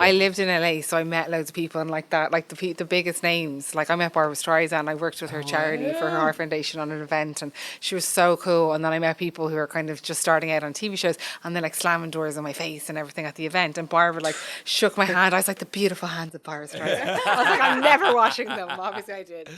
I lived in LA, so I met loads of people and like that, like the biggest names. Like I met Barbara Streisand. I worked with her charity for her foundation on an event, and she was so cool. And then I met people who are kind of just starting out on TV shows, and they're like slamming doors in my face and everything at the event. And Barbara like shook my hand. I was like, the beautiful hands of Barbara Streisand. I was like, I'm never washing them. Obviously, I did.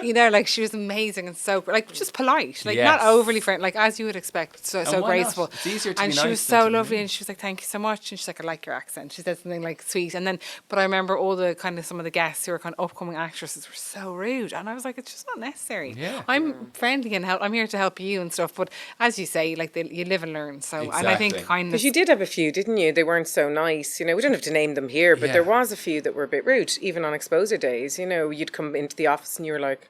You know, like she was amazing and so like just polite, like not overly friendly, like as you would expect. So graceful. It's easier to and be she nice was so than to lovely, be. and she was like, thank you so much. And she's like, I like your accent. She said something like sweet, and then but I remember all the kind of some of the guests who were kind of upcoming actresses were so rude, and I was like, it's just not necessary. I'm friendly and I'm here to help you and stuff, but as you say, like you live and learn. So and I think kindness. Because you did have a few, didn't you? They weren't so nice. You know, we don't have to name them here, but there was a few that were a bit rude, even on exposure days. You know, you'd come into the office and you were like,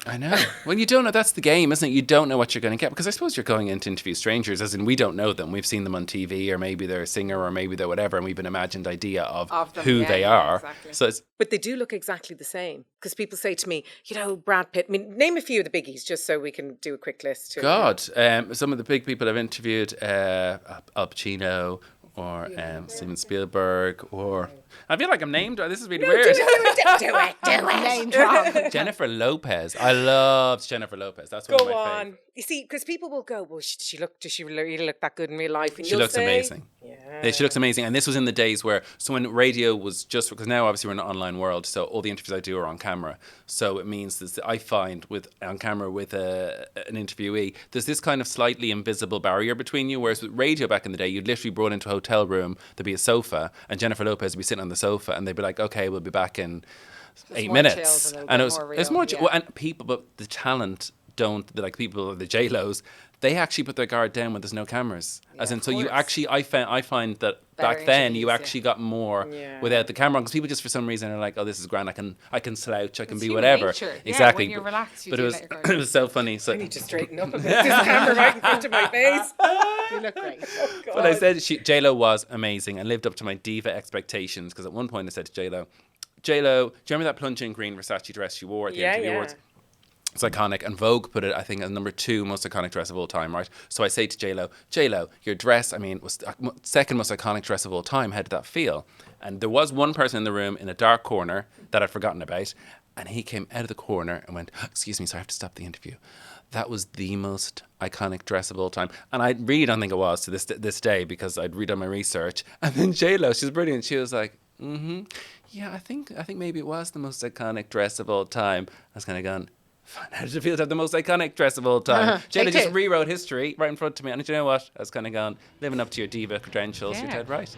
I know. Well, you don't know. That's the game, isn't it? You don't know what you're going to get. Because I suppose you're going in to interview strangers, as in we don't know them. We've seen them on TV, or maybe they're a singer, or maybe they're whatever, and we've an imagined idea of them, who they are. Exactly. So it's, but they do look exactly the same. Because people say to me, you know, Brad Pitt. I mean, name a few of the biggies, just so we can do a quick list. God, some of the big people I've interviewed, Al Pacino, or Steven Spielberg, or I feel like I'm named. This is really weird. Do it. Name drop. Jennifer Lopez. I loved Jennifer Lopez. That's one of my favorites. You see, because people will go, well, does she really look that good in real life? And She looks amazing. Yeah. She looks amazing. And this was in the days where, so when radio was just, because now obviously we're in an online world, so all the interviews I do are on camera. So it means that I find on camera with an interviewee, there's this kind of slightly invisible barrier between you. Whereas with radio back in the day, you'd literally brought into a hotel room, there'd be a sofa, and Jennifer Lopez would be sitting on the sofa, and they'd be like, okay, we'll be back in 8 minutes. And it's more, and people, but the talent don't, like people, the J-Los, they actually put their guard down when there's no cameras. As in, so you actually, I find that back then you actually got more without the camera, because people just for some reason are like, oh, this is grand, I can slouch, I can be whatever. Nature. Exactly. When you're relaxed, you but do it let your it was so funny. So I need to straighten up a bit. This camera right in front of my face. You look great. Oh, God. But I said J-Lo was amazing and lived up to my diva expectations, because at one point I said to J-Lo, do you remember that plunging green Versace dress she wore at the MTV Awards? It's iconic, and Vogue put it, I think, as number 2 most iconic dress of all time, right? So I say to J-Lo, your dress, I mean, was the second most iconic dress of all time. How did that feel? And there was one person in the room in a dark corner that I'd forgotten about, and he came out of the corner and went, excuse me, so I have to stop the interview. That was the most iconic dress of all time. And I really don't think it was to this day, because I'd read on my research. And then J-Lo, she's brilliant. She was like, yeah, I think maybe it was the most iconic dress of all time. I was kind of going, how does it feel to have the most iconic dress of all time? J-Lo just rewrote history right in front of me. And you know what? I was kind of going, living up to your diva credentials. You're dead right.